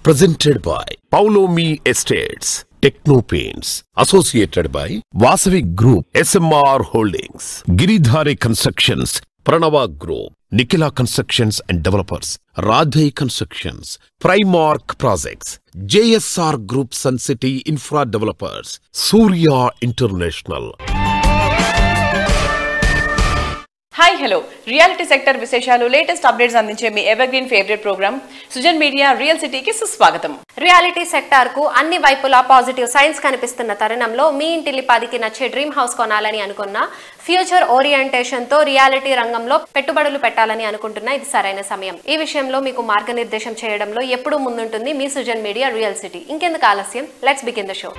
Presented by Paulomi Estates, Techno Paints, associated by Vasavi Group, SMR Holdings, Giridhari Constructions, Pranava Group, Nikhila Constructions and Developers, Radhe Constructions, Primark Projects, JSR Group Sun City Infra Developers, Surya International. Hi hello reality sector విశేషాలు latest updates అందించే మీ evergreen favourite programme Sujan media real సిటీకి సుస్వాగతం. Reality sector కు అన్ని వైపులా positive science కనిపిస్తున్న తరుణంలో మీ ఇంటిల్లిపాదికి నచ్చే డ్రీమ్ హౌస్ కొనాలని అనుకున్న ఫ్యూచర్ ఓరియంటేషన్ తో రియాలిటీ రంగంలో పెట్టుబడులు పెట్టాలని అనుకుంటున్నా ఇది సరైన సమయం. ఈ విషయంలో మీకు మార్గనిర్దేశం చేయడంలో ఎప్పుడూ ముందుంటుంది మీ సుజన్ మీడియా రియల్ సిటీ. ఇంకెందుకు ఆలస్యం, let's begin the show.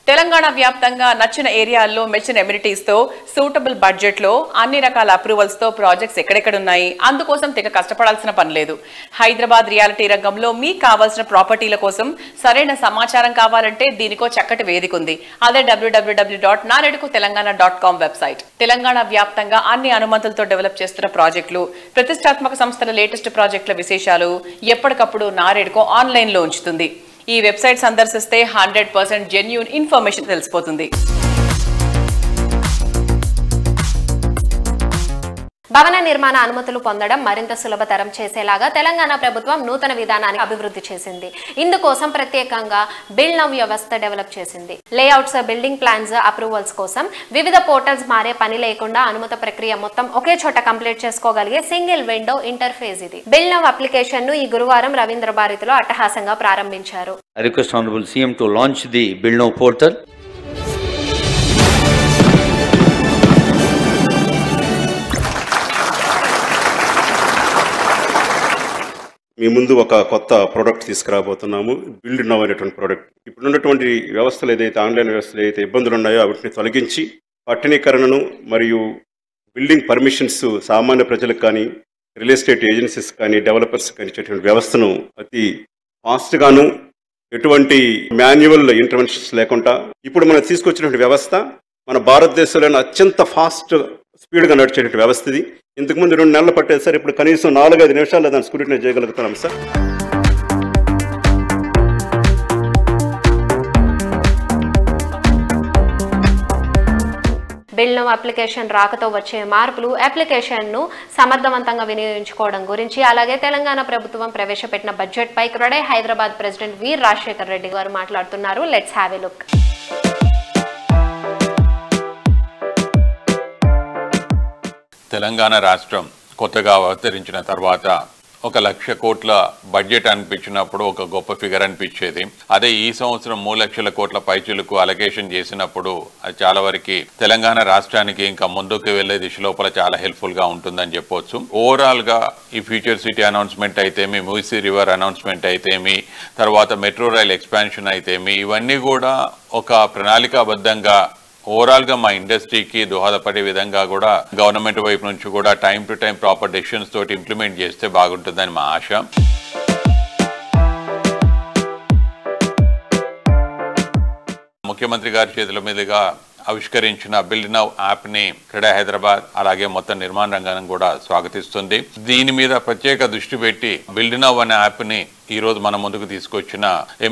Telangana వ్యాప్తంగా నచ్చిన ఏరియాల్లో మెచ్చిన ఎమ్యూనిటీస్ తో సూటబుల్ బడ్జెట్ లో అన్ని రకాల అప్రూవల్స్ తో ప్రాజెక్ట్స్ ఎక్కడెక్కడున్నాయి, అందుకోసం తెగ కష్టపడాల్సిన పని లేదు. హైదరాబాద్ రియాలిటీ రంగంలో మీకు కావాల్సిన ప్రాపర్టీల కోసం సరైన సమాచారం కావాలంటే దీనికో చక్కటి వేదిక ఉంది. అదే www.naredukutelangana.com వెబ్సైట్. తెలంగాణ వ్యాప్తంగా అన్ని అనుమతులతో డెవలప్ చేస్తున్న ప్రాజెక్టులు, ప్రతిష్టాత్మక సంస్థల లేటెస్ట్ ప్రాజెక్టుల విశేషాలు ఎప్పటికప్పుడు నారెడ్కో ఆన్లైన్ లో ఉంచుతుంది. ఈ వెబ్సైట్ సందర్శిస్తే 100% జెన్యూన్ ఇన్ఫర్మేషన్ తెలిసిపోతుంది. భవన నిర్మాణ అనుమతులు పొందడం మరింత సులభతరం చేసేలాగా తెలంగాణ ప్రభుత్వం నూతన విధానాన్ని అభివృద్ధి చేసింది. ఇందుకోసం ప్రత్యేకంగా బిల్డ్ నౌ వ్యవస్థ డెవలప్ చేసింది. లేఅవుట్స్, బిల్డింగ్ ప్లాన్స్, అప్రూవల్స్ కోసం వివిధ పోర్టల్స్ మారే పని లేకుండా అనుమతి ప్రక్రియ మొత్తం ఒకే చోట కంప్లీట్ చేసుకోగలిగే సింగిల్ విండో ఇంటర్ఫేస్ ఇది. బిల్డ్ నౌ అప్లికేషన్ ను ఈ గురువారం రవీంద్ర భారతిలో అట్టహాసంగా ప్రారంభించారు. I request Honorable CM to launch the Build Now portal. మీ ముందు ఒక కొత్త ప్రోడక్ట్ తీసుకురాబోతున్నాము, బిల్డ్ నౌ అనేటువంటి ప్రోడక్ట్. ఇప్పుడు ఉన్నటువంటి వ్యవస్థలు ఏదైతే ఆన్లైన్ వ్యవస్థలు ఏదైతే ఇబ్బందులు ఉన్నాయో వాటిని తొలగించి పట్టణీకరణను మరియు బిల్డింగ్ పర్మిషన్స్ సామాన్య ప్రజలకు కానీ, రియల్ ఎస్టేట్ ఏజెన్సీస్ కానీ, డెవలపర్స్ కానీ ఇచ్చేటువంటి వ్యవస్థను అతి ఫాస్ట్గాను ఎటువంటి మాన్యువల్ ఇంటర్వెన్షన్స్ లేకుండా ఇప్పుడు మనం తీసుకొచ్చినటువంటి వ్యవస్థ మన భారతదేశంలోని అత్యంత ఫాస్ట్ స్పీడ్గా నడిచేటువంటి వ్యవస్థ ఇది. ఇంతకుముందు 2 నెలలు పట్టేది సార్, ఇప్పుడు కనీసం 4-5 నిమిషాల్లో దాన్ని స్క్రూటినై చేయగలుగుతున్నాం సార్. బిల్డ్ నౌ అప్లికేషన్ రాకతో వచ్చే మార్పులు, అప్లికేషన్ ను సమర్థవంతంగా వినియోగించుకోవడం గురించి, అలాగే తెలంగాణ ప్రభుత్వం ప్రవేశపెట్టిన బడ్జెట్ పై క్రెడై హైదరాబాద్ ప్రెసిడెంట్ వీర్ రాజశేఖర్ రెడ్డి గారు మాట్లాడుతున్నారు. Let's have a look. Telangana రాష్ట్రం కొత్తగా అవతరించిన తర్వాత 1,00,000 కోట్ల బడ్జెట్ అనిపించినప్పుడు ఒక గొప్ప ఫిగర్ అనిపించేది. అదే ఈ సంవత్సరం 3,00,000 కోట్ల పైచులకు అలొకేషన్ చేసినప్పుడు అది చాలా వరకు తెలంగాణ రాష్ట్రానికి ఇంకా ముందుకు వెళ్లే దిశ లోపల చాలా హెల్ప్ఫుల్ గా ఉంటుందని చెప్పొచ్చు. ఓవరాల్ గా ఈ ఫ్యూచర్ సిటీ అనౌన్స్మెంట్ అయితేమి, మూసీ రివర్ అనౌన్స్మెంట్ అయితేమి, తర్వాత మెట్రో రైల్ ఎక్స్పాన్షన్ అయితేమి, ఇవన్నీ కూడా ఒక ప్రణాళికాబద్ధంగా ఓవరాల్ గా మా ఇండస్ట్రీకి దోహదపడే విధంగా కూడా గవర్నమెంట్ వైపు నుంచి కూడా time to time proper decisions తోటి ఇంప్లిమెంట్ చేస్తే బాగుంటుందని మా ఆశ. ముఖ్యమంత్రి గారి చేతుల మీదుగా ఆవిష్కరించిన బిల్డ్ నౌ యాప్ ని క్రెడై హైదరాబాద్ అలాగే మొత్తం నిర్మాణ రంగాన్ని కూడా స్వాగతిస్తుంది. దీని మీద ప్రత్యేక దృష్టి పెట్టి బిల్డ్ నౌ అనే యాప్ ని ఈ రోజు మన ముందుకు తీసుకొచ్చిన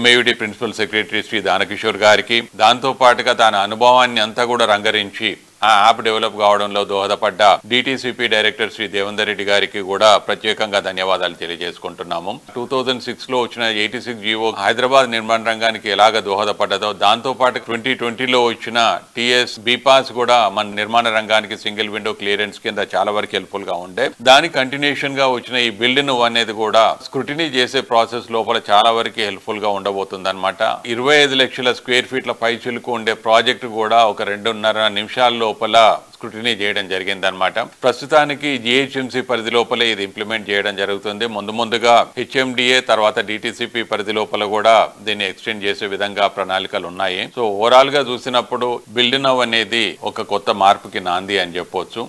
MAUD principal secretary Shri Danakishore గారికి, దాంతో పాటుగా తన అనుభవాన్ని అంతా కూడా రంగరించి ఆ యాప్ డెవలప్ కావడంలో దోహదపడ్డ DTCP డైరెక్టర్ శ్రీ దేవేందర్ రెడ్డి గారికి కూడా ప్రత్యేకంగా ధన్యవాదాలు తెలియజేసుకుంటున్నాము. 2006 లో వచ్చిన 86 జీవో హైదరాబాద్ నిర్మాణ రంగానికి ఎలాగ దోహదపడ్డదో, దాంతో పాటు 2020లో వచ్చిన TS BPAS కూడా మన నిర్మాణ రంగానికి సింగిల్ విండో క్లియరెన్స్ కింద చాలా వరకు హెల్ప్ఫుల్ గా ఉండే. దాని కంటిన్యూషన్ గా వచ్చిన ఈ బిల్డ్ నౌ అనేది కూడా స్క్రూటినీ చేసే ప్రాసెస్ లోపల చాలా వరకు హెల్ప్ఫుల్ గా ఉండబోతుంది అనమాట. 25 లక్షల స్క్వేర్ ఫీట్ల పైచిలుకు ఉండే ప్రాజెక్టు కూడా ఒక 2.5 నిమిషాల లోపల స్క్రూటినీ చేయడం జరిగింది అనమాట. ప్రస్తుతానికి GHMC పరిధి లోపలే ఇది ఇంప్లిమెంట్ చేయడం జరుగుతుంది. ముందుగా HMDA తర్వాత DTCP పరిధి లోపల కూడా దీన్ని ఎక్స్టెండ్ చేసే విధంగా ప్రణాళికలు ఉన్నాయి. సో ఓవరాల్ గా చూసినప్పుడు బిల్డ్ నౌ అనేది ఒక కొత్త మార్పుకి నాంది అని చెప్పొచ్చు.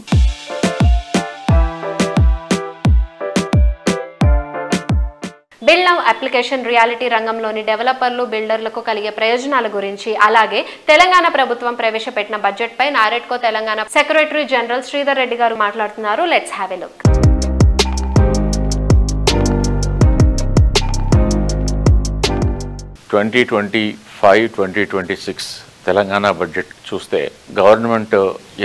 బిల్డ్ నౌ అప్లికేషన్ రియాలిటీ రంగంలోని డెవలపర్లు, బిల్డర్లకు కలిగే ప్రయోజనాల గురించి, అలాగే తెలంగాణ ప్రభుత్వం ప్రవేశపెట్టిన బడ్జెట్ పై నారెడ్కో తెలంగాణ సెక్రటరీ జనరల్ శ్రీధర్ రెడ్డి గారు మాట్లాడుతున్నారు. Let's have a look. 2025-2026 Telangana budget చూస్తే గవర్నమెంట్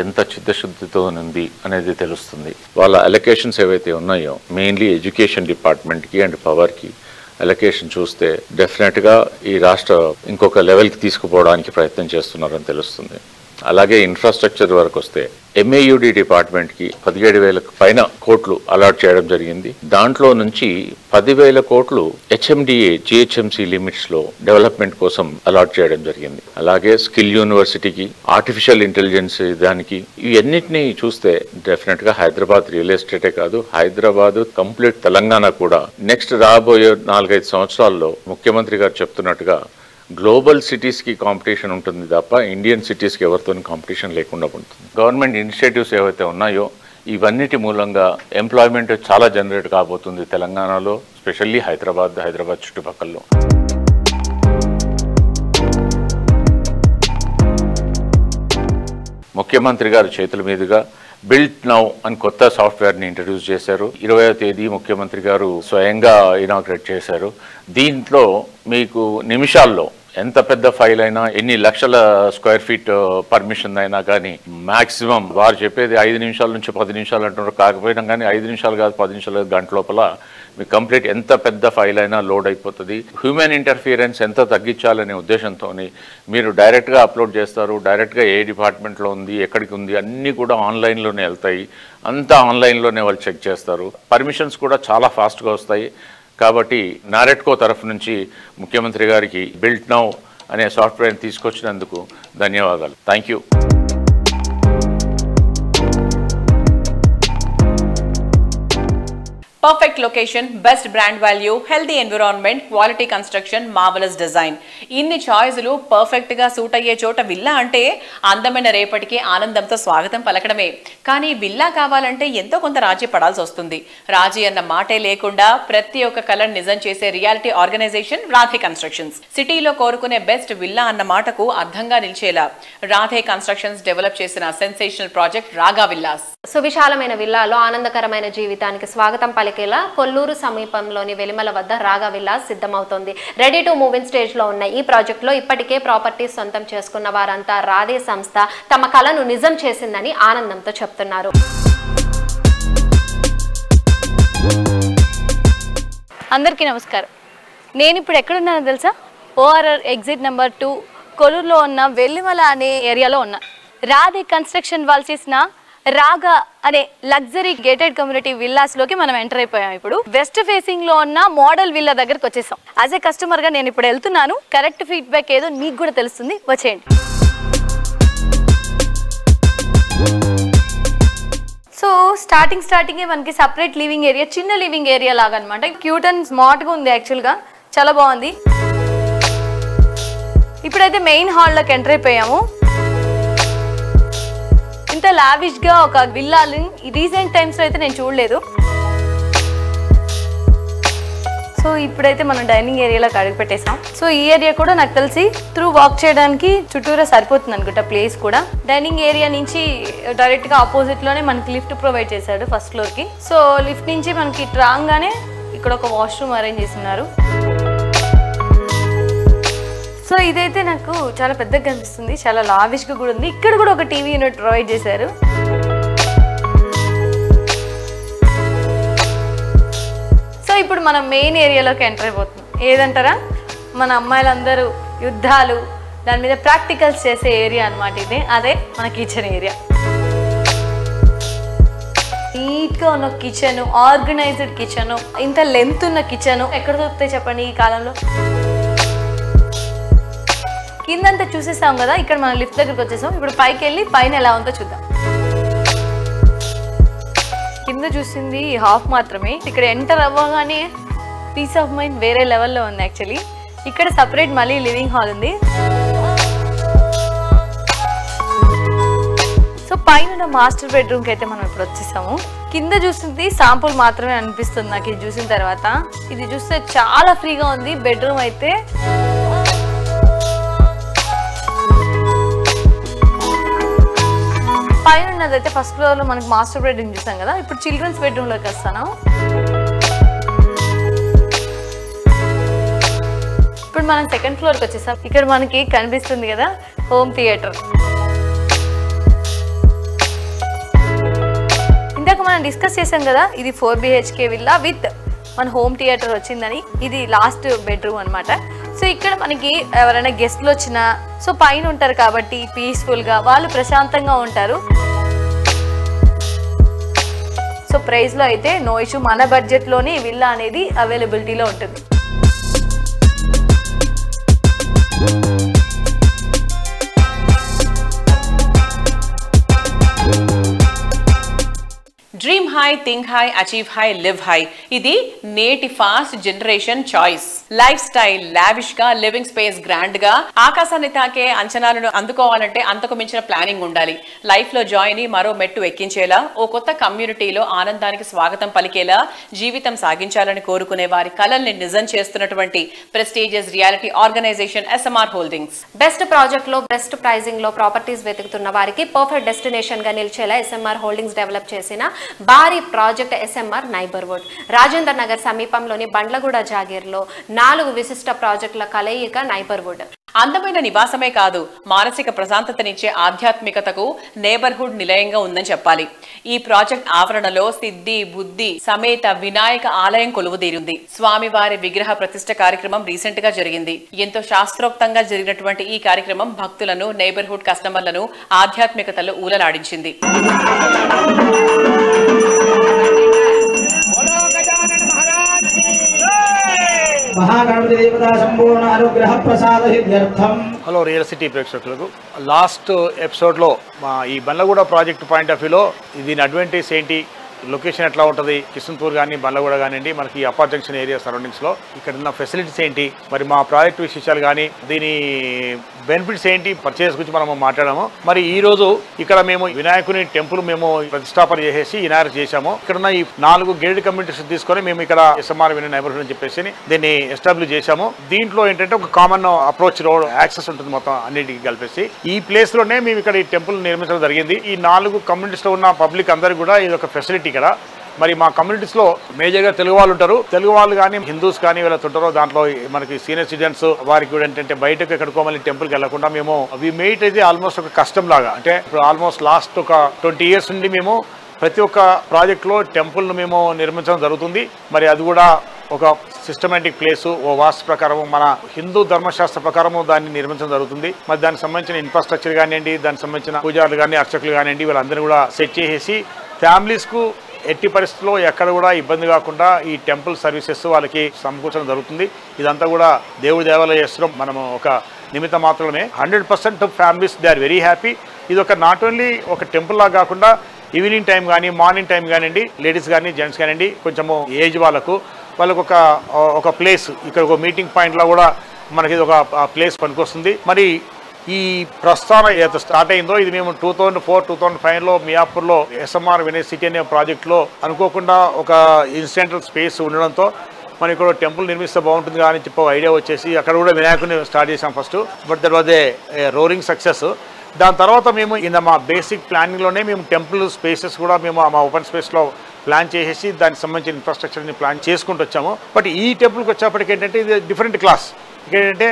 ఎంత చిత్తశుద్ధితో ఉంది అనేది తెలుస్తుంది. వాళ్ళ అలొకేషన్స్ ఏవైతే ఉన్నాయో మెయిన్లీ ఎడ్యుకేషన్ డిపార్ట్మెంట్కి అండ్ పవర్కి అలొకేషన్ చూస్తే డెఫినెట్గా ఈ రాష్ట్ర ఇంకొక లెవెల్కి తీసుకుపోవడానికి ప్రయత్నం చేస్తున్నారని తెలుస్తుంది. అలాగే ఇన్ఫ్రాస్ట్రక్చర్ వరకు వస్తే MAUD డిపార్ట్మెంట్కి 17,000 పైన కోట్లు అలాట్ చేయడం జరిగింది. దాంట్లో నుంచి 10,000 కోట్లు HMDA GHMC లిమిట్స్లో డెవలప్మెంట్ కోసం అలాట్ చేయడం జరిగింది. అలాగే స్కిల్ యూనివర్సిటీకి, ఆర్టిఫిషియల్ ఇంటెలిజెన్స్ దానికి, ఇవన్నిటినీ చూస్తే డెఫినెట్గా హైదరాబాద్ రియల్ ఎస్టేటే కాదు, హైదరాబాద్ కంప్లీట్ తెలంగాణ కూడా నెక్స్ట్ రాబోయే 4-5 సంవత్సరాల్లో ముఖ్యమంత్రి గారు చెప్తున్నట్టుగా గ్లోబల్ సిటీస్కి కాంపిటీషన్ ఉంటుంది తప్ప ఇండియన్ సిటీస్కి ఎవరితో కాంపిటీషన్ లేకుండా ఉంటుంది. గవర్నమెంట్ ఇనిషియేటివ్స్ ఏవైతే ఉన్నాయో ఇవన్నిటి మూలంగా ఎంప్లాయ్మెంట్ చాలా జనరేట్ కాబోతుంది తెలంగాణలో, స్పెషల్లీ హైదరాబాద్ చుట్టుపక్కల. ముఖ్యమంత్రి గారు చేతుల మీదుగా బిల్ట్ నౌ అని కొత్త సాఫ్ట్వేర్ని ఇంట్రడ్యూస్ చేశారు. 20వ తేదీ ముఖ్యమంత్రి గారు స్వయంగా ఇనాగ్రేట్ చేశారు. దీంట్లో మీకు నిమిషాల్లో ఎంత పెద్ద ఫైల్ అయినా, ఎన్ని లక్షల స్క్వేర్ ఫీట్ పర్మిషన్ అయినా కానీ మ్యాక్సిమం వారు చెప్పేది 5 నిమిషాల నుంచి 10 నిమిషాలు అంటున్నారు. కాకపోయినా కానీ 5 నిమిషాలు కాదు, 10 నిమిషాలు గంట లోపల మీకు కంప్లీట్ ఎంత పెద్ద ఫైల్ అయినా లోడ్ అయిపోతుంది. హ్యూమన్ ఇంటర్ఫియరెన్స్ ఎంత తగ్గించాలనే ఉద్దేశంతో మీరు డైరెక్ట్గా అప్లోడ్ చేస్తారు. డైరెక్ట్గా ఏ డిపార్ట్మెంట్లో ఉంది, ఎక్కడికి ఉంది, అన్నీ కూడా ఆన్లైన్లోనే వెళ్తాయి. అంతా ఆన్లైన్లోనే వాళ్ళు చెక్ చేస్తారు. పర్మిషన్స్ కూడా చాలా ఫాస్ట్గా వస్తాయి. కాబట్టి నారెట్కో తరఫు నుంచి ముఖ్యమంత్రి గారికి బిల్ట్ నౌ అనే సాఫ్ట్వేర్ని తీసుకొచ్చినందుకు ధన్యవాదాలు. Thank you. Perfect location, best brand value, healthy environment, quality construction, marvellous design, ఇన్ని చాయిస్లు పర్ఫెక్ట్ గా సూట్ అయ్యే చోట విల్లా అంటే అందమైన రేపటికి ఆనందంతో స్వాగతం పలకడమే. కానీ విల్లా కావాలంటే ఎంతో కొంత రాజీ పడాల్సి వస్తుంది. రాజీ అన్న మాటే లేకుండా ప్రతి ఒక్క కలర్ నిజం చేసే రియాలిటీ ఆర్గనైజేషన్ రాధే కన్స్ట్రక్షన్స్. సిటీలో కోరుకునే బెస్ట్ విల్లా అన్న మాటకు అర్థంగా నిలిచేలా రాధే కన్స్ట్రక్షన్స్ డెవలప్ చేసిన సెన్సేషనల్ ప్రాజెక్ట్ రాగా విల్లాస్. సువిశాలమైన విల్లాలో ఆనందకరమైన జీవితానికి స్వాగతం పలికేలా కొల్లూరు సమీపంలోని వెలిమల వద్ద రాగా విల్లాస్ సిద్ధమవుతోంది. Ready to move in stage లో ఉన్న ఈ ప్రాజెక్ట్ లో ఇప్పటికే ప్రాపర్టీస్ సొంతం చేసుకున్న వారంతా రాధే సంస్థ తమ కలను నిజం చేసిందని ఆనందంతో చెప్తున్నారు. అందరికీ నమస్కారం. నేను ఇప్పుడు ఎక్కడున్నానో తెలుసా? ORR ఎగ్జిట్ నెంబర్ 2 కొల్లూరులో ఉన్న వెల్లిమల అనే ఏరియాలో ఉన్నా. రాధే కన్స్ట్రక్షన్ వాళ్ళు చేసిన రాగా అనే లగ్జరీ గేటెడ్ కమ్యూనిటీ విల్లాస్ లోకి మనం ఎంటర్ అయిపోయాం. ఇప్పుడు వెస్ట్ ఫేసింగ్ లో ఉన్న మోడల్ విల్లా దగ్గరకు వచ్చేసాం. యాజ్ ఏ కస్టమర్ గా నేను ఇప్పుడు వెళ్తున్నాను. కరెక్ట్ ఫీడ్బ్యాక్ ఏదో మీకు కూడా తెలుస్తుంది, వచ్చేయండి. సో స్టార్టింగే మనకి సపరేట్ లివింగ్ ఏరియా, చిన్న లివింగ్ ఏరియా లాగా అనమాట. క్యూట్ అండ్ స్మార్ట్ గా ఉంది, యాక్చువల్ గా చాలా బాగుంది. ఇప్పుడైతే మెయిన్ హాల్లోకి ఎంటర్ అయిపోయాము. ఇంత లావిష్ గా ఒక విల్లాని రీసెంట్ టైమ్స్ లో అయితే నేను చూడలేదు. సో ఇప్పుడైతే మనం డైనింగ్ ఏరియాలోకి అడుగు పెట్టేసాం. సో ఈ ఏరియా కూడా నాకు తెలిసి త్రూ వాక్ చేయడానికి చుట్టూరా సరిపోతుంది అనుకుంటా ప్లేస్ కూడా. డైనింగ్ ఏరియా నుంచి డైరెక్ట్ గా ఆపోజిట్ లోనే మనకి లిఫ్ట్ ప్రొవైడ్ చేశాడు ఫస్ట్ ఫ్లోర్ కి. సో లిఫ్ట్ నుంచి మనకి రాగానే ఇక్కడ ఒక వాష్రూమ్ అరేంజ్ చేస్తున్నారు. సో ఇదైతే నాకు చాలా పెద్దగా కనిపిస్తుంది, చాలా లావిష్గా కూడా ఉంది. ఇక్కడ కూడా ఒక టీవీ యూనిట్ ప్రొవైడ్ చేశారు. సో ఇప్పుడు మనం మెయిన్ ఏరియాలోకి ఎంటర్ అయిపోతున్నాం. ఏదంటారా, మన అమ్మాయిలందరూ యుద్ధాలు దాని మీద ప్రాక్టికల్స్ చేసే ఏరియా అనమాట ఇది. అదే మన కిచెన్ ఏరియా. నీట్గా ఉన్న కిచెన్, ఆర్గనైజ్డ్ కిచెన్, ఇంత లెంత్ ఉన్న కిచెన్ ఎక్కడ దొరుకుతాయి చెప్పండి ఈ కాలంలో? కిందంతా చూసేసాం కదా, ఇక్కడ మనం లిఫ్ట్ దగ్గరికి వచ్చేసాం. ఇప్పుడు పైకి వెళ్ళి పైన ఎలా ఉందో చూద్దాం. కింద చూసింది హాఫ్ మాత్రమే. ఇక్కడ ఎంటర్ అవ్వగానే పీస్ ఆఫ్ మైండ్ వేరే లెవెల్లో ఉంది యాక్చువల్లీ. ఇక్కడ సపరేట్ మళ్ళీ లివింగ్ హాల్ ఉంది. సో పైన మాస్టర్ బెడ్రూమ్కి అయితే మనం ఇప్పుడు వచ్చేసాము. కింద చూస్తుంది శాంపుల్ మాత్రమే అనిపిస్తుంది నాకు ఇది చూసిన తర్వాత. ఇది చూస్తే చాలా ఫ్రీగా ఉంది బెడ్రూమ్ అయితే. పైన ఉన్నదైతే ఫస్ట్ ఫ్లోర్ లో మనకి మాస్టర్ బెడ్రూమ్ చూసాం కదా. ఇప్పుడు చిల్డ్రన్స్ బెడ్రూమ్ లోకి వస్తాను. ఇప్పుడు మనం సెకండ్ ఫ్లోర్కి వచ్చేసాం. ఇక్కడ మనకి కనిపిస్తుంది కదా హోమ్ థియేటర్. ఇందాక మనం డిస్కస్ చేసాం కదా, ఇది 4 BHK విల్లా విత్ మన హోమ్ థియేటర్ వచ్చిందని. ఇది లాస్ట్ బెడ్రూమ్ అనమాట. సో ఇక్కడ మనకి ఎవరైనా గెస్ట్లు వచ్చినా సో పైన ఉంటారు కాబట్టి పీస్ఫుల్గా వాళ్ళు ప్రశాంతంగా ఉంటారు. సో ప్రైస్లో అయితే నో ఇష్యూ, మన బడ్జెట్లోనే ఈ విల్లా అనేది అవైలబిలిటీలో ఉంటుంది. Dream high, think high, achieve high, live high. ఇది నేటి fast generation choice. Life style lavish గా, లివింగ్ స్పేస్ గ్రాండ్ గా, ఆకాశాన్ని తాకే అంచనాలను అందుకోవాలంటే అంతకు మించిన ప్లానింగ్ ఉండాలి. లైఫ్ లో జాయ్ ని మరో మెట్టు ఎక్కించేలా, ఓ కొత్త కమ్యూనిటీలో ఆనందానికి స్వాగతం పలికేలా జీవితం సాగించాలని కోరుకునే వారి కలల్ని నిజం చేస్తున్నటువంటి prestigious reality organization SMR holdings. Best project లో బెస్ట్ ప్రైజింగ్ లో ప్రాపర్టీస్ వెతుకుతున్న వారికి పర్ఫెక్ట్ డెస్టినేషన్ గా నిలిచేలా SMR హోల్డింగ్స్ డెవలప్ చేసిన భారీ project SMR neighbourhood. Rajendra Nagar సమీపంలోని బండ్లగూడ జాగీర్లో 4 విశిష్ట ప్రాజెక్టుల కలయిక నైబర్హుడ్. అందమైన నివాసమే కాదు, మానసిక ప్రశాంతతనిచ్చే ఆధ్యాత్మికతకు నేబర్హుడ్ నిలయంగా ఉందని చెప్పాలి. ఈ ప్రాజెక్ట్ ఆవరణలో సిద్ధి బుద్ధి సమేత వినాయక ఆలయం కొలువుదీరింది. స్వామివారి విగ్రహ ప్రతిష్ఠ కార్యక్రమం రీసెంట్ గా జరిగింది. ఎంతో శాస్త్రోక్తంగా జరిగినటువంటి ఈ కార్యక్రమం భక్తులను, నేబర్హుడ్ కస్టమర్లను ఆధ్యాత్మికతలో ఊలలాడించింది. హలో రియల్ సిటీ ప్రేక్షకులకు, లాస్ట్ ఎపిసోడ్లో మా ఈ బండ్లగూడ ప్రాజెక్ట్ పాయింట్ ఆఫ్ వ్యూలో దీని అడ్వాంటేజ్ ఏంటి, లొకేషన్ ఎట్లా ఉంటుంది, కిషన్పూర్ కానీ బండ్లగూడ కానివ్వండి, మనకి అప్పర్ జంక్షన్ ఏరియా సరౌండింగ్స్లో ఇక్కడ ఉన్న ఫెసిలిటీస్ ఏంటి, మరి మా ప్రాజెక్ట్ విశేషాలు కానీ దీని బెనిఫిట్స్ ఏంటి, పర్చేస్ గురించి మనం మాట్లాడాము. మరి ఈ రోజు ఇక్కడ మేము వినాయకుని టెంపుల్ మేము ప్రతిష్టాపన చేసేసి ఇనాగరేట్ చేశాము. ఇక్కడ ఉన్న ఈ 4 గేటెడ్ కమ్యూనిటీస్ తీసుకొని మేము ఇక్కడ SMR వినయ్ నైబర్హుడ్ అని చెప్పేసి దీన్ని ఎస్టాబ్లిష్ చేశాము. దీంట్లో ఏంటంటే ఒక కామన్ అప్రోచ్ రోడ్ యాక్సెస్ ఉంటుంది మొత్తం అన్నిటికీ కలిపేసి. ఈ ప్లేస్ లోనే మేము ఇక్కడ ఈ టెంపుల్ నిర్మించడం జరిగింది. ఈ 4 కమ్యూనిటీస్ లో ఉన్న పబ్లిక్ అందరికీ కూడా ఇది ఒక ఫెసిలిటీ ఇక్కడ. మరి మా కమ్యూనిటీస్లో మేజర్గా తెలుగు వాళ్ళు ఉంటారు. తెలుగు వాళ్ళు కానీ హిందూస్ కానీ వీళ్ళతో ఉంటారో దాంట్లో మనకి సీనియర్ సిటిజన్స్ వారికి కూడా ఏంటంటే బయటకు ఎక్కడికో మళ్ళీ టెంపుల్కి వెళ్లకుండా మేము వి మేట్ అయితే ఆల్మోస్ట్ ఒక కస్టమ్ లాగా, అంటే ఇప్పుడు ఆల్మోస్ట్ లాస్ట్ ఒక 20 years నుండి మేము ప్రతి ఒక్క ప్రాజెక్టులో టెంపుల్ను మేము నిర్మించడం జరుగుతుంది. మరి అది కూడా ఒక సిస్టమేటిక్ ప్లేసు, ఓ వాస్తు ప్రకారం మన హిందూ ధర్మశాస్త్ర ప్రకారము దాన్ని నిర్మించడం జరుగుతుంది. మరి దానికి సంబంధించిన ఇన్ఫ్రాస్ట్రక్చర్ కానివ్వండి, దానికి సంబంధించిన పూజారులు కానీ అర్చకులు కానివ్వండి, వీళ్ళందరూ కూడా సెట్ చేసేసి ఫ్యామిలీస్కు ఎట్టి పరిస్థితుల్లో ఎక్కడ కూడా ఇబ్బంది కాకుండా ఈ టెంపుల్ సర్వీసెస్ వాళ్ళకి సమకూర్చడం జరుగుతుంది. ఇదంతా కూడా దేవుడి దేవాలయం చేస్తున్నాం మనము ఒక నిమిత్త మాత్రమే. 100% families they are very happy. ఇది ఒక నాట్ ఓన్లీ ఒక టెంపుల్ లాగా కాకుండా ఈవినింగ్ టైం కానీ మార్నింగ్ టైం కానివ్వండి, లేడీస్ కానీ జెంట్స్ కానివ్వండి, కొంచెము ఏజ్ వాళ్ళకు ఒక ప్లేస్ ఇక్కడ ఒక మీటింగ్ పాయింట్లో కూడా మనకి ఇది ఒక ప్లేస్ పనికొస్తుంది. మరి ఈ ప్రస్థానం ఏదైతే స్టార్ట్ అయిందో ఇది మేము 2004-2005లో మియాపూర్లో SMR వినయ్ సిటీ అనే ప్రాజెక్టులో అనుకోకుండా ఒక ఇన్సిడెంటల్ స్పేస్ ఉండడంతో మనం ఇక్కడ టెంపుల్ నిర్మిస్తే బాగుంటుంది అని చెప్పి ఐడియా వచ్చేసి అక్కడ కూడా వినాయకుని స్టార్ట్ చేసాం first. But that was a roaring success. దాని తర్వాత మేము మా బేసిక్ ప్లానింగ్లోనే మేము టెంపుల్ స్పేసెస్ కూడా మేము మా ఓపెన్ స్పేస్లో ప్లాన్ చేసేసి దానికి సంబంధించిన ఇన్ఫ్రాస్ట్రక్చర్ని ప్లాన్ చేసుకుంటూ వచ్చాము. బట్ ఈ టెంపుల్కి వచ్చేప్పటికి ఏంటంటే ఇది డిఫరెంట్ క్లాస్. ఏంటంటే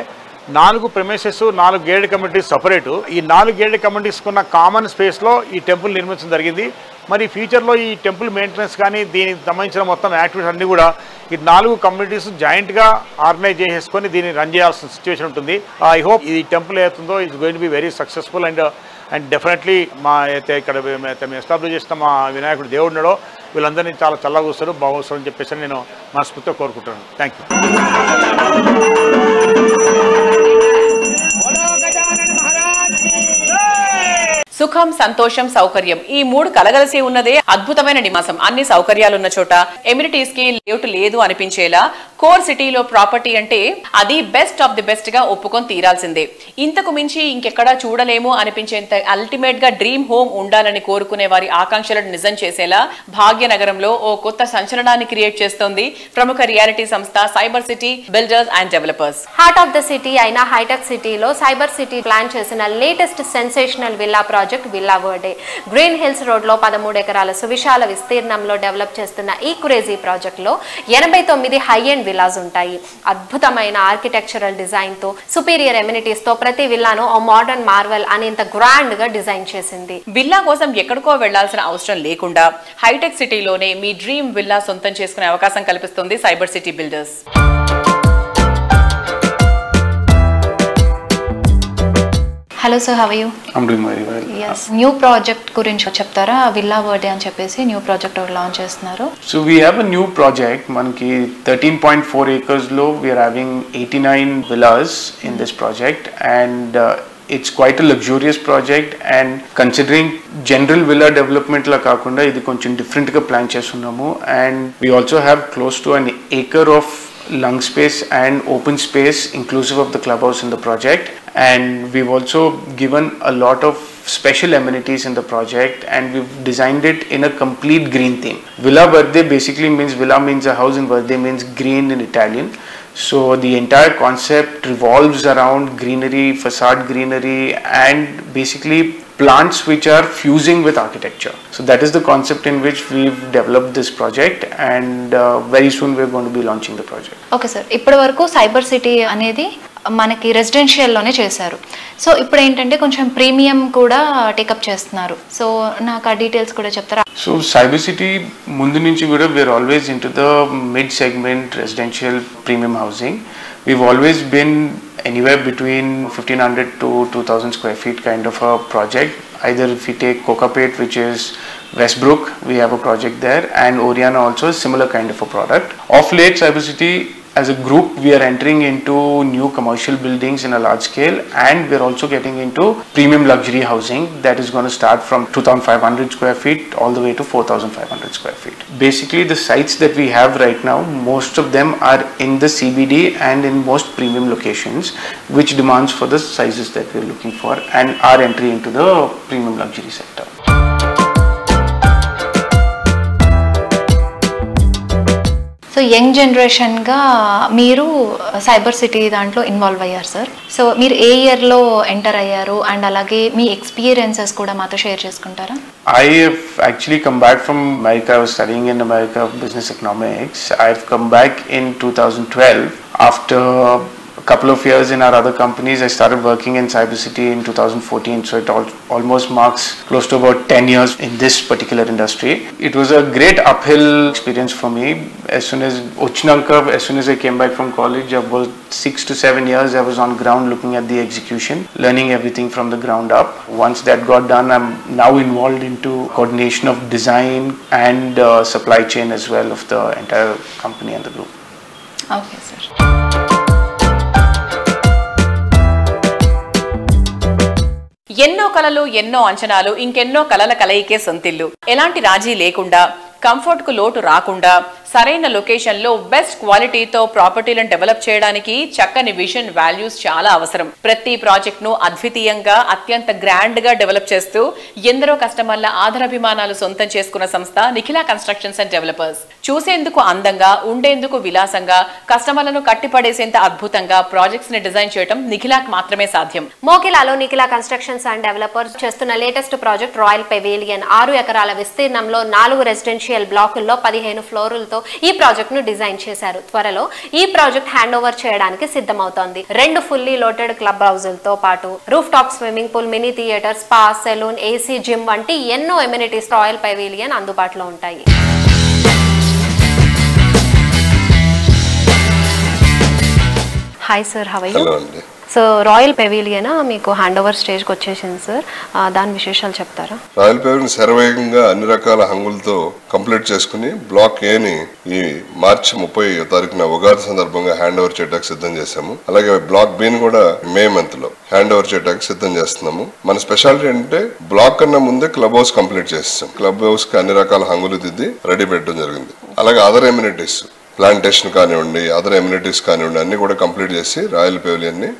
4 ప్రెమిసెస్, 4 గేటెడ్ కమ్యూనిటీస్ సపరేటు. ఈ 4 గేటెడ్ కమ్యూనిటీస్కి ఉన్న కామన్ స్పేస్లో ఈ టెంపుల్ నిర్మించడం జరిగింది. మరి ఫ్యూచర్లో ఈ టెంపుల్ మెయింటెనెన్స్ కానీ దీనికి సంబంధించిన మొత్తం యాక్టివిటీస్ అన్నీ కూడా ఈ 4 కమ్యూనిటీస్ జాయింట్గా ఆర్గనైజ్ చేసుకొని దీన్ని రన్ చేయాల్సిన సిచ్యువేషన్ ఉంటుంది. ఐ హోప్ ఈ టెంపుల్ ఏతుందో it's going to be very successful and definitely మా అయితే ఇక్కడ మేము ఎస్టాబ్లిష్ చేసిన మా వినాయకుడు దేవుడు ఉన్నాడో వీళ్ళందరినీ చాలా చల్లగా వస్తారు, బాగొస్తారు అని చెప్పేసి నేను మనస్ఫూర్తిగా కోరుకుంటున్నాను. Thank you. సుఖం, సంతోషం, సౌకర్యం ఈ 3 కలగలిసి ఉన్నదే అద్భుతమైన నివాసం. అన్ని సౌకర్యాలున్న చోట ఎమ్యూనిటీస్ కి లేవుట్ లేదు అనిపించేలా కోర్ సిటీలో ప్రాపర్టీ అంటే అది బెస్ట్ ఆఫ్ ది బెస్ట్ గా ఒప్పుకొని తీరాల్సిందే. ఇంతకు మించి ఇంకెక్కడా చూడలేము అనిపించేంత అల్టిమేట్ గా డ్రీమ్ హోమ్ ఉండాలని కోరుకునే వారి ఆకాంక్షలను నిజం చేసేలా భాగ్యనగరంలో ఓ కొత్త సంచలనాన్ని క్రియేట్ చేస్తోంది ప్రముఖ రియాలిటీ సంస్థ Cyber city builders and developers. Heart of the city అయిన హైటెక్ సిటీలో సైబర్ సిటీ ప్లాన్ చేసిన latest sensational villa project project villa Verde. Green hills road లో 13 ఎకరాల సువిశాల విస్తీర్ణంలో డెవలప్ చేస్తున్న ఈ క్రేజీ ప్రాజెక్ట్ లో 89 హై ఎండ్ విల్లాస్ ఉంటాయి. అద్భుతమైన ఆర్కిటెక్చరల్ డిజైన్ తో, సుపీరియర్ ఎమ్యూనిటీస్ తో ప్రతి విల్లాను ఓ మోడర్న్ మార్వెల్ అనేంత గ్రాండ్ గా డిజైన్ చేసింది. విల్లా కోసం ఎక్కడికో వెళ్లాల్సిన అవసరం లేకుండా హైటెక్ సిటీలోనే మీ డ్రీమ్ విల్లా సొంతం చేసుకునే అవకాశం కల్పిస్తుంది cyber city builders. Hello sir, how are you? I'm doing very well. Yes. New project గురించి చెప్తారా? విల్లా వర్డే అని చెప్పేసి న్యూ ప్రాజెక్ట్ ఒకటి లాంచ్ చేస్తున్నారు. So we have a new project. మనకి 13.4 acres లో we are having 89 villas in this project, and it's quite a luxurious project, and considering general villa development la kaakunda idi koncham different ga plan chestunnamo, and we also have close to an acre of lung space and open space inclusive of the clubhouse in the project, and we've also given a lot of special amenities in the project, and we've designed it in a complete green theme. Villa Verde basically means, villa means a house, and Verde means green in Italian. So the entire concept revolves around greenery, facade greenery, and basically plants which are fusing with architecture. So that is the concept in which we've developed this project, and very soon we're going to be launching the project. Okay sir, ఇప్పటి వరకు cyber city అనేది మనకి రెసిడెన్షియల్లోనే చేశారు. So ఇప్పుడు ఏంటంటే కొంచెం premium కూడా take up చేస్తున్నారు. సో నాకు ఆ డీటెయిల్స్ కూడా చెప్తారా? So Cyber City mundu nunchi kuda we're always into the mid segment residential premium housing. We've always been anywhere between 1500 to 2000 square feet kind of a project. Either if we take Kokapet, which is Westbrook, we have a project there, and Oriana also a similar kind of a product. Of late, Cyber City as a group, we are entering into new commercial buildings in a large scale, and we're also getting into premium luxury housing that is going to start from 2500 square feet all the way to 4500 square feet. Basically, the sites that we have right now, most of them are in the CBD and in most premium locations, which demands for the sizes that we're looking for and our entry into the premium luxury sector. So young జనరేషన్గా మీరు Cyber City దాంట్లో involve అయ్యారు sir. So మీరు ఏ ఇయర్లో enter అయ్యారు, and అలాగే మీ experiences కూడా మాతో షేర్ చేసుకుంటారా? I have actually come back from America. I was studying in America business economics. I've come back in 2012 after a couple of years in our other companies. I started working in Cyber City in 2014, so it almost marks close to about 10 years in this particular industry. It was a great uphill experience for me. As soon as I came back from college, about 6 to 7 years I was on ground looking at the execution, learning everything from the ground up. Once that got done, I'm now involved into coordination of design and supply chain as well of the entire company and the group. Okay sir. ఎన్నో కలలు, ఎన్నో అంచనాలు, ఇంకెన్నో కలల కలయికే సొంతిల్లు. ఎలాంటి రాజీ లేకుండా, comfort కు లోటు రాకుండా, సరైన లొకేషన్ లో బెస్ట్ క్వాలిటీతో ప్రాపర్టీలను డెవలప్ చేయడానికి చక్కని విజన్, వాల్యూస్ చాలా అవసరం. ప్రతి ప్రాజెక్ట్ ను అద్వితీయంగా, అత్యంత గ్రాండ్ గా డెవలప్ చేస్తూ ఎందరో కస్టమర్ల ఆదరాభిమానాలు సొంతం చేసుకున్న సంస్థ నిఖిలా కన్స్ట్రక్షన్స్ అండ్ డెవలపర్స్. చూసేందుకు అందంగా, ఉండేందుకు విలాసంగా, కస్టమర్లను కట్టిపడేసేంత అద్భుతంగా ప్రాజెక్ట్స్ ని డిజైన్ చేయడం నిఖిలాకి మాత్రమే సాధ్యం. మోకిలాలో నిఖిలా కన్స్ట్రక్షన్స్ అండ్ డెవలపర్స్ చేస్తున్న లేటెస్ట్ ప్రాజెక్ట్ రాయల్ పెవిలియన్ 6 ఎకరాల విస్తీర్ణంలో 4 రెసిడెన్షియల్ బ్లాకుల్లో 15 ఫ్లోర్లతో ఈ ప్రాజెక్ట్ ను డిజైన్ చేశారు. త్వరలో ఈ ప్రాజెక్ట్ హ్యాండ్ ఓవర్ చేయడానికి సిద్ధమవుతోంది. 2 ఫుల్లీ లోటెడ్ క్లబ్ హౌజులతో పాటు roof top swimming pool, mini theatre, spa, salon, AC, gym వంటి ఎన్నో ఎమ్యూనిటీస్ రాయల్ పెవిలియన్ అందుబాటులో ఉంటాయి. Hi sir, how are you? So Royal Pavilion మీకు హ్యాండ్ ఓవర్ స్టేజ్కి వచ్చేసింది సార్, దాని విశేషాలు చెప్తారా? రాయల్ పెవిలియన్ శరవేగంగా అన్ని రకాల హంగులతో కంప్లీట్ చేసుకుని బ్లాక్ ఏని ఈ మార్చి 30వ తారీఖున ఉగాది సందర్భంగా హ్యాండ్ ఓవర్ చేయడానికి సిద్ధం చేశాము. అలాగే బ్లాక్ బిని కూడా మే మంత్ లో హ్యాండ్ ఓవర్ చేయడానికి సిద్ధం చేస్తున్నాము. మన స్పెషాలిటీ అంటే బ్లాక్ కన్నా ముందే క్లబ్ హౌస్ కంప్లీట్ చేస్తాం. క్లబ్ హౌస్ కి అన్ని రకాల హంగులు దిద్ది రెడీ పెట్టడం జరిగింది. అలాగే అదర్ ఎమ్యూనిటీస్, ప్లాంటేషన్ కానివ్వండి, అదర్ ఎమ్యూనిటీస్ కానివ్వండి, అన్ని కూడా కంప్లీట్ చేసి రాయల్ పెవిలియన్ ని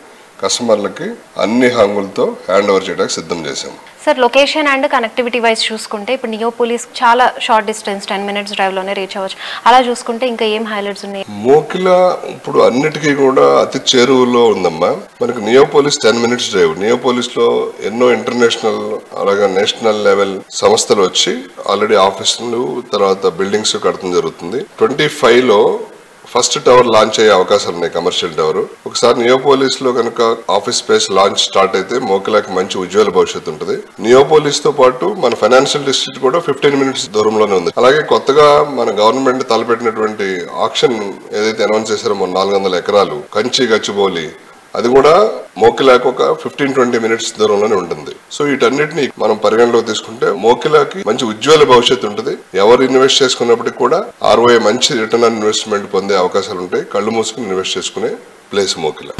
కస్టమర్లకి అన్ని హంగులతో హ్యాండ్ ఓవర్ చేయడానికి సిద్ధం చేశాము. Sir, location and connectivity wise చూసుకుంటే ఇప్పుడు నియోపోలిస్ చాలా షార్ట్ డిస్టెన్స్ 10 minutes డ్రైవ్లోనే రీచ్ అవ్వచ్చు. అలా చూసుకుంటే ఇంకా ఏం హైలైట్స్ ఉన్నాయి? మోకిలా ఇప్పుడు అన్నిటికీ కూడా అతి చేరువలో ఉందమ్మా. మనకి నియోపోలిస్ 10 minutes డ్రైవ్. నియోపోలిస్లో ఎన్నో ఇంటర్నేషనల్ అలాగే నేషనల్ లెవెల్ సంస్థలు వచ్చి ఆల్రెడీ ఆఫీసులు తర్వాత బిల్డింగ్స్ కడతం జరుగుతుంది. 25లో ఫస్ట్ టవర్ లాంచ్ అయ్యే అవకాశాలు ఉన్నాయి, కమర్షియల్ టవర్. ఒకసారి నియోపోలిస్ లో కనుక ఆఫీస్ స్పేస్ లాంచ్ స్టార్ట్ అయితే మోకిలాకి మంచి ఉజ్వల భవిష్యత్తు ఉంటుంది. నియోపోలిస్ తో పాటు మన ఫైనాన్షియల్ డిస్ట్రిక్ట్ కూడా 15 minutes దూరంలోనే ఉంది. అలాగే కొత్తగా మన గవర్నమెంట్ తలపెట్టినటువంటి ఆక్షన్ ఏదైతే అనౌన్స్ చేశారో 400 ఎకరాలు కంచి గచ్చిబౌలి, అది కూడా మోకిలాకి ఒక 15-20 minutes దూరంలోనే ఉంటుంది. సో వీటన్నిటిని మనం పరిగణలోకి తీసుకుంటే మోకిలాకి మంచి ఉజ్వల భవిష్యత్తు ఉంటుంది. ఎవరు ఇన్వెస్ట్ చేసుకున్నప్పటికీ కూడా ROI మంచి రిటర్న్ ఆన్ ఇన్వెస్ట్మెంట్ పొందే అవకాశాలు ఉంటాయి. కళ్ళు మూసుకుని ఇన్వెస్ట్ చేసుకునే ప్లేస్ మోకిలా.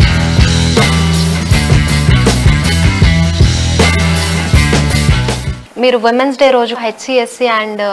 మీరు ఉమెన్స్ డే రోజు HCSC అండ్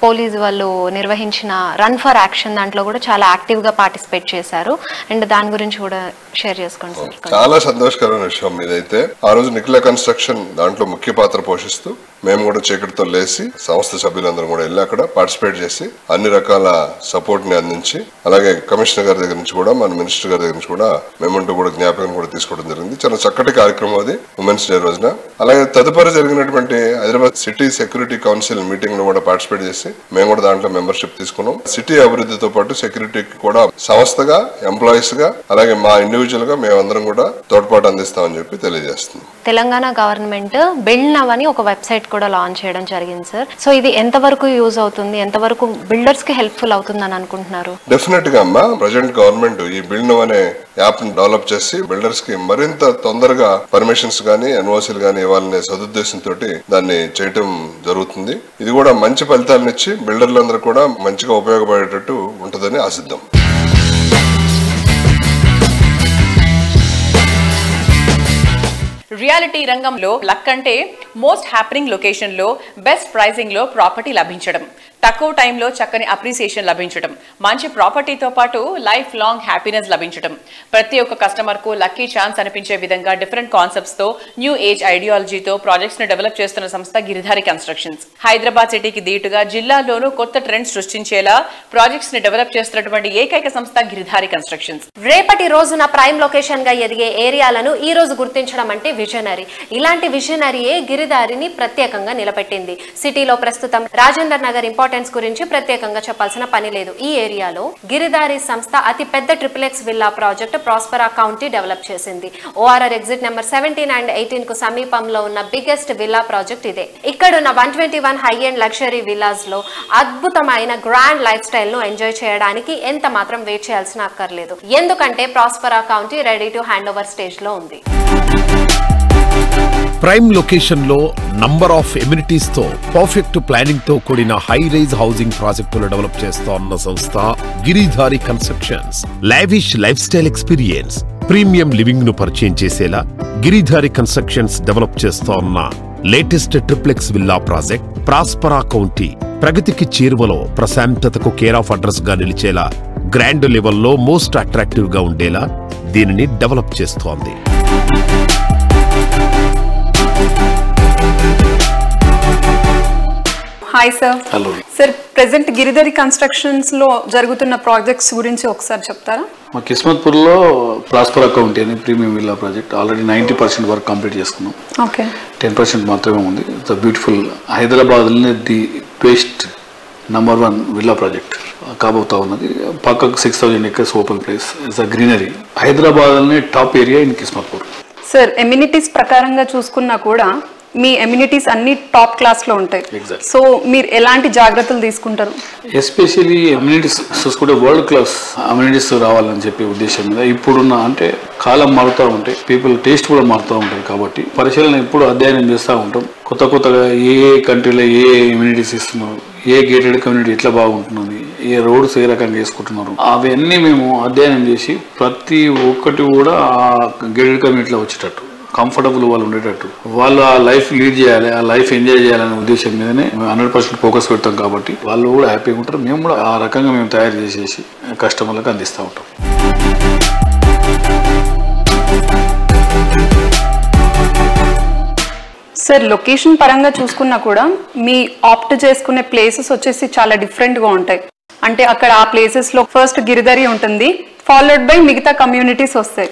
పోలీస్ వాళ్ళు నిర్వహించిన రన్ ఫర్ యాక్షన్ దాంట్లో కూడా చాలా యాక్టివ్గా పార్టిసిపేట్ చేశారు. అండ్ దాని గురించి కూడా షేర్ చేసుకోండి సార్. చాలా సంతోషకరమైన విషయం ఇదైతే. ఆ రోజు నిఖిల కన్స్ట్రక్షన్ దాంట్లో ముఖ్య పాత్ర పోషిస్తూ మేము కూడా చీకటితో లేసి సంస్థ సభ్యులందరం కూడా వెళ్ళి అక్కడ పార్టిసిపేట్ చేసి అన్ని రకాల సపోర్ట్ ని అందించి, అలాగే కమిషనర్ గారి దగ్గర నుంచి కూడా మన మినిస్టర్ గారి దగ్గర నుంచి కూడా మేమంటూ కూడా జ్ఞాపకం కూడా తీసుకోవడం జరిగింది. చాలా చక్కటి కార్యక్రమం అది ఉమెన్స్ డే రోజున. అలాగే తదుపరి జరిగినటువంటి Hyderabad city security council meeting లో కూడా పార్టిసిపేట్ చేసి మేము కూడా దాంట్లో మెంబర్షిప్ తీసుకున్నాం. సిటీ అభివృద్ధితో పాటు సెక్యూరిటీకి కూడా సంస్థగా, ఎంప్లాయీస్ గా, అలాగే మా ఇండివిజువల్ గా మేమందరం కూడా తోడ్పాటు అందిస్తామని చెప్పి తెలియజేస్తుంది. తెలంగాణ గవర్నమెంట్ బిల్డ్ నవ్ అని ఒక వెబ్సైట్ కూడా లాంచ్ చేయడం జరిగింది సార్. సో ఇది ఎంతవరకు యూజ్ అవుతుంది, ఎంతవరకు బిల్డర్స్ కి హెల్ప్ఫుల్ అవుతుందని అనుకుంటున్నారు? డెఫినెట్ గా అమ్మా, ప్రజెంట్ గవర్నమెంట్ ఈ బిల్డ్ నవ్ అనే యాప్ ని డెవలప్ చేసి బిల్డర్స్ కి మరింత తొందరగా పర్మిషన్స్ గానీ ఎన్ఓసీలు గానీ ఇవ్వాలనే సదుద్దేశంతో దాన్ని చేయటం జరుగుతుంది. ఇది కూడా మంచి ఫలితాలనిచ్చి బిల్డర్లందరూ కూడా మంచిగా ఉపయోగపడేటట్టు ఉంటుందని ఆశిద్దాం. రియాలిటీ రంగంలో లక్ అంటే మోస్ట్ హ్యాపెనింగ్ లొకేషన్ లో బెస్ట్ ప్రైసింగ్ లో ప్రాపర్టీ లభించడం, తక్కువ టైంలో చక్కని అప్రిసియేషన్ లభించడం, మంచి ప్రాపర్టీతో పాటు లైఫ్ లాంగ్ హ్యాపీనెస్ లభించడం, ప్రతి ఒక్క కస్టమర్ కు లక్కీ ఛాన్స్ అనిపించే విధంగా డిఫరెంట్ కాన్సెప్ట్స్ తో న్యూ ఏజ్ ఐడియాలజీతో ప్రాజెక్ట్స్ ని డెవలప్ చేస్తున్న సంస్థ గిరిధారి కన్స్ట్రక్షన్స్. హైదరాబాద్ సిటీకి దీటుగా జిల్లాలోనూ కొత్త ట్రెండ్ సృష్టించేలా ప్రాజెక్ట్స్ ని డెవలప్ చేస్తున్నటువంటి ఏకైక సంస్థ గిరిధారి కన్స్ట్రక్షన్స్. రేపటి రోజున ప్రైమ్ లొకేషన్ గా ఎదిగే ఏరియాలను ఈ రోజు గుర్తించడం అంటే విజనరీ. ఇలాంటి విజనరీయే గిరిధారిని ప్రత్యేకంగా నిలబెట్టింది. సిటీలో ప్రస్తుతం రాజేందర్ నగర్ ఇంపార్టెన్స్ గురించి ప్రత్యేకంగా చెప్పాల్సిన పని లేదు. ఈ ఏరియాలో గిరిధారి సంస్థ అతి పెద్ద XXX villa project ప్రాస్పరా county develop చేసింది. ORR ఎగ్జిట్ నెంబర్ 17 and 18 కు సమీపంలో ఉన్న బిగ్గెస్ట్ విల్లా ప్రాజెక్ట్ ఇదే. ఇక్కడున్న 121 హై ఎండ్ లగ్జరీ విల్లాస్ లో అద్భుతమైన గ్రాండ్ లైఫ్ స్టైల్ ను ఎంజాయ్ చేయడానికి ఎంత మాత్రం వెయిట్ చేయాల్సిన అక్కర్లేదు. ఎందుకంటే ప్రాస్పరా county ready to hand over stage లో ఉంది. ప్రైమ్ లొకేషన్ లో నంబర్ ఆఫ్ ఎమ్యూనిటీస్ తో పర్ఫెక్ట్ ప్లానింగ్ తో కూడిన హై రైజ్ హౌసింగ్ ప్రాజెక్టులు డెవలప్ చేస్తోన్న సంస్థ Giridhari constructions. Lavish life style experience, premium living ను పరిచయం చేసేలా గిరిధారి కన్స్ట్రక్షన్స్ డెవలప్ చేస్తోన్న latest XXX villa project ప్రాస్పరా county ప్రగతికి చేరువలో ప్రశాంతతకు కేర్ ఆఫ్ అడ్రస్ గా నిలిచేలా గ్రాండ్ లెవెల్లో మోస్ట్ అట్రాక్టివ్ గా ఉండేలా దీనిని డెవలప్ చేస్తోంది. Hi sir. Hello sir, present Giridhari constructions లో జరుగుతున్న ప్రాజెక్ట్స్ గురించి ఒకసారి చెప్తారా? మా కిస్మత్పూర్లో ప్రాస్పరా కౌంటీ అని ప్రీమియం విల్లా ప్రాజెక్ట్ ఆల్రెడీ 90% వరకు కంప్లీట్ చేసుకున్నాం. ఓకే, 10% మాత్రమే ఉంది. It's beautiful. హైదరాబాద్లోనే the best number 1 villa project కాబోతా ఉన్నది. పక్కకు 6000 acres open place. It's a greenery. హైదరాబాద్లోనే టాప్ ఏరియా ఇన్ కిస్మత్పూర్. సార్, ఎమ్యూనిటీస్ ప్రకారంగా చూసుకున్నా కూడా మీ ఎమ్యూనిటీస్ అన్ని టాప్ క్లాస్ లో ఉంటాయి. సో మీరు ఎలాంటి జాగ్రత్తలు తీసుకుంటారు? ఎస్పెషల్లీ అమ్యూనిటీస్ చూసుకుంటే వరల్డ్ క్లాస్ అమ్యూనిటీస్ రావాలని చెప్పే ఉద్దేశం మీద ఇప్పుడున్న అంటే కాలం మారుతూ ఉంటాయి, పీపుల్ టేస్ట్ కూడా మారుతూ ఉంటాయి. కాబట్టి పరిశీలన ఎప్పుడు అధ్యయనం చేస్తూ ఉంటాం. కొత్తగా ఏ కంట్రీలో ఏ ఇమ్యూనిటీస్ ఇస్తున్నారు, ఏ గేటెడ్ కమ్యూనిటీ ఎట్లా బాగుంటున్నది, ఏ రోడ్స్ ఏ రకంగా వేసుకుంటున్నారు, అవన్నీ మేము అధ్యయనం చేసి ప్రతి ఒక్కటి కూడా ఆ గేటెడ్ కమ్యూనిటీలో వచ్చేటట్టు కంఫర్టబుల్ వాళ్ళు ఉండేటట్టు వాళ్ళు ఆ లైఫ్ లీడ్ చేయాలి, ఆ లైఫ్ ఎంజాయ్ చేయాలనే ఉద్దేశం మీదనే మేము 100% ఫోకస్ పెడతాం. కాబట్టి వాళ్ళు కూడా హ్యాపీగా ఉంటారు, మేము కూడా ఆ రకంగా మేము తయారు చేసేసి కస్టమర్లకు అందిస్తూ ఉంటాం. సార్ లొకేషన్ పరంగా చూసుకున్నా కూడా మీ ఆప్ట్ చేసుకునే ప్లేసెస్ వచ్చేసి చాలా డిఫరెంట్గా ఉంటాయి. అంటే అక్కడ ఆ ప్లేసెస్లో ఫస్ట్ గిరిదారి ఉంటుంది, ఫాలోడ్ బై మిగతా కమ్యూనిటీస్ వస్తాయి.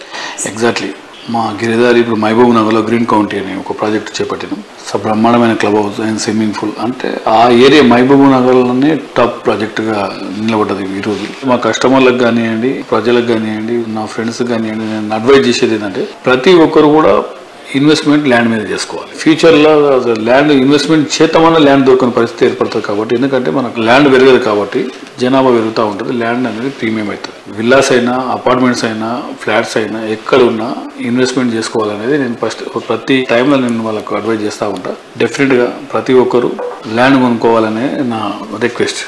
ఎగ్జాక్ట్లీ. మా గిరిదారి ఇప్పుడు మహబూబ్ నగర్లో గ్రీన్ కౌంటీ అనే ఒక ప్రాజెక్ట్ చేపట్టాను. బ్రహ్మాండమైన club house and swimming pool. అంటే ఆ ఏరియా మహబూబ్ నగర్లోనే టాప్ ప్రాజెక్టుగా నిలబడ్డది ఈరోజు. మా కస్టమర్లకు కానివ్వండి, ప్రజలకు కానివ్వండి, నా ఫ్రెండ్స్ కానివ్వండి, నేను అడ్వైజ్ చేసేది ఏంటంటే ప్రతి ఒక్కరు కూడా ఇన్వెస్ట్మెంట్ ల్యాండ్ మీద చేసుకోవాలి. ఫ్యూచర్లో ల్యాండ్ ఇన్వెస్ట్మెంట్ చేద్దామన్న ల్యాండ్ దొరకని పరిస్థితి ఏర్పడుతుంది. కాబట్టి ఎందుకంటే మనకు ల్యాండ్ పెరగదు కాబట్టి జనాభా పెరుగుతూ ఉంటుంది, ల్యాండ్ అనేది ప్రీమియం అవుతుంది. విల్లాస్ అయినా, అపార్ట్మెంట్స్ అయినా, ఫ్లాట్స్ అయినా ఎక్కడ ఉన్నా ఇన్వెస్ట్మెంట్ చేసుకోవాలనేది నేను ఫస్ట్ ప్రతి టైంలో నేను వాళ్ళకు అడ్వైజ్ చేస్తూ ఉంటాను. డెఫినెట్గా ప్రతి ఒక్కరు ల్యాండ్ కొనుక్కోవాలనే నా రిక్వెస్ట్.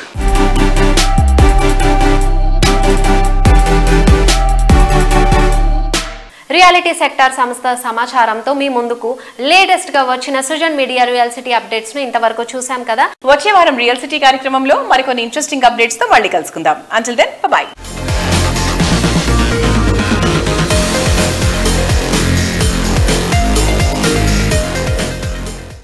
రియాలిటీ సెక్టార్ సంస్థ సమాచారంతో మీ ముందుకు లేటెస్ట్ గా వచ్చిన Srujan media real city updates ను ఇంతవరకు చూసాం కదా. వచ్చే వారం రియల్ సిటీ కార్యక్రమంలో మరికొన్ని ఇంట్రెస్టింగ్ అప్డేట్స్ తో మళ్ళీ కలుసుకుందాం. Until then by.